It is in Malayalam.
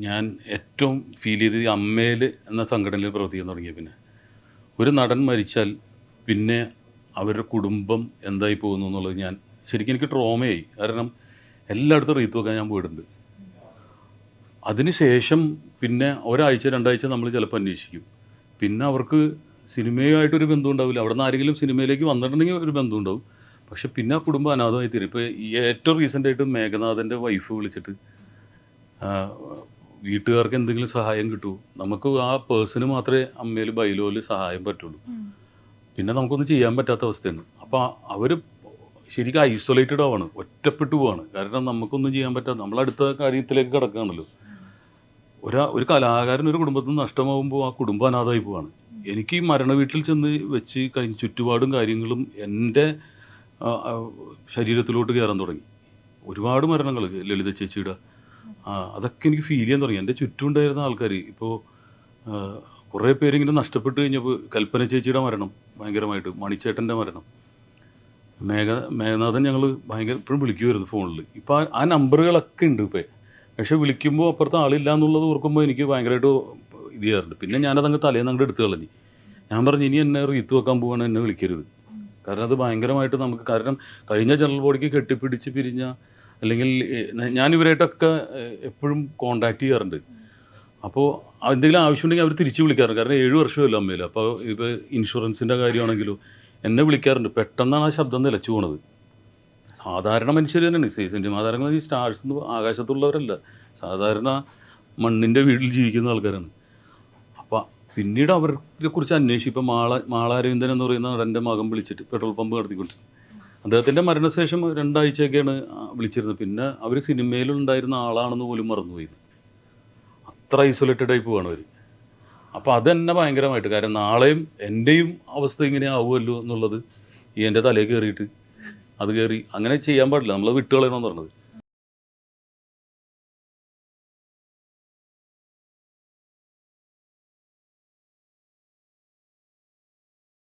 ഞാൻ ഏറ്റവും ഫീൽ ചെയ്തത് ഈ അമ്മയിൽ എന്ന സംഘടനയിൽ പ്രവർത്തിക്കാൻ തുടങ്ങിയ പിന്നെ ഒരു നടൻ മരിച്ചാൽ പിന്നെ അവരുടെ കുടുംബം എന്തായി പോകുന്നു എന്നുള്ളത് ഞാൻ ശരിക്കും എനിക്ക് ട്രോമയായി. കാരണം എല്ലായിടത്തും റീത്ത് വെക്കാൻ ഞാൻ പോയിട്ടുണ്ട്. അതിനുശേഷം പിന്നെ ഒരാഴ്ച രണ്ടാഴ്ച നമ്മൾ ചിലപ്പോൾ അന്വേഷിക്കും. പിന്നെ അവർക്ക് സിനിമയുമായിട്ടൊരു ബന്ധം ഉണ്ടാവില്ല. അവിടെ നിന്ന് ആരെങ്കിലും സിനിമയിലേക്ക് വന്നിട്ടുണ്ടെങ്കിൽ ഒരു ബന്ധം ഉണ്ടാവും. പക്ഷെ പിന്നെ ആ കുടുംബം അനാഥമായി തീരും. ഇപ്പോൾ ഈ ഏറ്റവും റീസെൻ്റായിട്ട് മേഘനാഥൻ്റെ വൈഫ് വിളിച്ചിട്ട് വീട്ടുകാർക്ക് എന്തെങ്കിലും സഹായം കിട്ടുമോ, നമുക്ക് ആ പേഴ്സണ് മാത്രമേ അമ്മയിൽ ബൈലോയിൽ സഹായം പറ്റുള്ളൂ, പിന്നെ നമുക്കൊന്നും ചെയ്യാൻ പറ്റാത്ത അവസ്ഥയാണ്. അപ്പോൾ അവർ ശരിക്കും ഐസൊലേറ്റഡ് ആവാണ്, ഒറ്റപ്പെട്ടു പോവാണ്. കാരണം നമുക്കൊന്നും ചെയ്യാൻ പറ്റാത്ത, നമ്മളടുത്ത കാര്യത്തിലേക്ക് കിടക്കുകയാണല്ലോ. ഒരു കലാകാരൻ ഒരു കുടുംബത്തിൽ നിന്ന് നഷ്ടമാകുമ്പോൾ ആ കുടുംബം അനാഥമായി പോവാണ്. എനിക്ക് ഈ മരണ വീട്ടിൽ ചെന്ന് വെച്ച് കഴിഞ്ഞ് ചുറ്റുപാടും കാര്യങ്ങളും എൻ്റെ ശരീരത്തിലോട്ട് കയറാൻ തുടങ്ങി. ഒരുപാട് മരണങ്ങൾ, ലളിത ചേച്ചിയുടെ അതൊക്കെ എനിക്ക് ഫീൽ ചെയ്യാൻ തുടങ്ങി. എൻ്റെ ചുറ്റുമുണ്ടായിരുന്ന ആൾക്കാർ ഇപ്പോൾ കുറേ പേരിങ്ങനെ നഷ്ടപ്പെട്ട് കഴിഞ്ഞപ്പോൾ കൽപ്പന ചേച്ചിയുടെ മരണം ഭയങ്കരമായിട്ട്, മണിച്ചേട്ടൻ്റെ മരണം, മേഘനാഥൻ ഞങ്ങൾ ഭയങ്കര ഇപ്പോഴും വിളിക്കുമായിരുന്നു ഫോണിൽ. ഇപ്പോൾ ആ നമ്പറുകളൊക്കെ ഉണ്ട് ഇപ്പോൾ. പക്ഷേ വിളിക്കുമ്പോൾ അപ്പുറത്ത് ആളില്ല എന്നുള്ളത് ഓർക്കുമ്പോൾ എനിക്ക് ഭയങ്കരമായിട്ട് ഇത് ചെയ്യാറുണ്ട്. പിന്നെ ഞാനതങ്ങ് തലേന്ന് അങ്ങോട്ട് എടുത്തു കളഞ്ഞു. ഞാൻ പറഞ്ഞു ഇനി എന്നെ റീത്ത് വെക്കാൻ പോവാണ്, എന്നെ വിളിക്കരുത്. കാരണം അത് ഭയങ്കരമായിട്ട് നമുക്ക്, കാരണം കഴിഞ്ഞ ജനറൽ ബോഡിക്ക് കെട്ടിപ്പിടിച്ച് പിരിഞ്ഞ, അല്ലെങ്കിൽ ഞാനിവരായിട്ടൊക്കെ എപ്പോഴും കോണ്ടാക്ട് ചെയ്യാറുണ്ട്. അപ്പോൾ എന്തെങ്കിലും ആവശ്യമുണ്ടെങ്കിൽ അവർ തിരിച്ച് വിളിക്കാറുണ്ട്. കാരണം 7 വർഷമല്ല അമ്മയിൽ. അപ്പോൾ ഇപ്പോൾ ഇൻഷുറൻസിൻ്റെ കാര്യമാണെങ്കിലും എന്നെ വിളിക്കാറുണ്ട്. പെട്ടെന്നാണ് ആ ശബ്ദം നിലച്ചു പോണത്. സാധാരണ മനുഷ്യർ തന്നെയാണ്. സിനിമാ താരങ്ങൾ ഈ സ്റ്റാർസ് ആകാശത്തുള്ളവരല്ല, സാധാരണ മണ്ണിൻ്റെ വീട്ടിൽ ജീവിക്കുന്ന ആൾക്കാരാണ്. അപ്പോൾ പിന്നീട് അവരെ കുറിച്ച് അന്വേഷിച്ച് ഇപ്പോൾ മാളാരവിന്ദൻ എന്ന് പറയുന്ന നടൻ്റെ മകൻ വിളിച്ചിട്ട് പെട്രോൾ പമ്പ് നടത്തിക്കൊണ്ടിരുന്നു. അദ്ദേഹത്തിൻ്റെ മരണശേഷം 2 ആഴ്ചയൊക്കെയാണ് വിളിച്ചിരുന്നത്. പിന്നെ അവർ സിനിമയിലുണ്ടായിരുന്ന ആളാണെന്ന് പോലും മറന്നുപോയി. അത്ര ഐസൊലേറ്റഡ് ആയി പോവാണ് അവർ. അപ്പോൾ അതെന്നെ ഭയങ്കരമായിട്ട്, കാരണം നാളെയും എൻ്റെയും അവസ്ഥ ഇങ്ങനെ ആവുമല്ലോ എന്നുള്ളത് ഈ എൻ്റെ തലയിൽ കയറിയിട്ട് അത് കയറി അങ്ങനെ ചെയ്യാൻ പാടില്ല, നമ്മൾ വിട്ടുകളയണമെന്ന് പറഞ്ഞത്.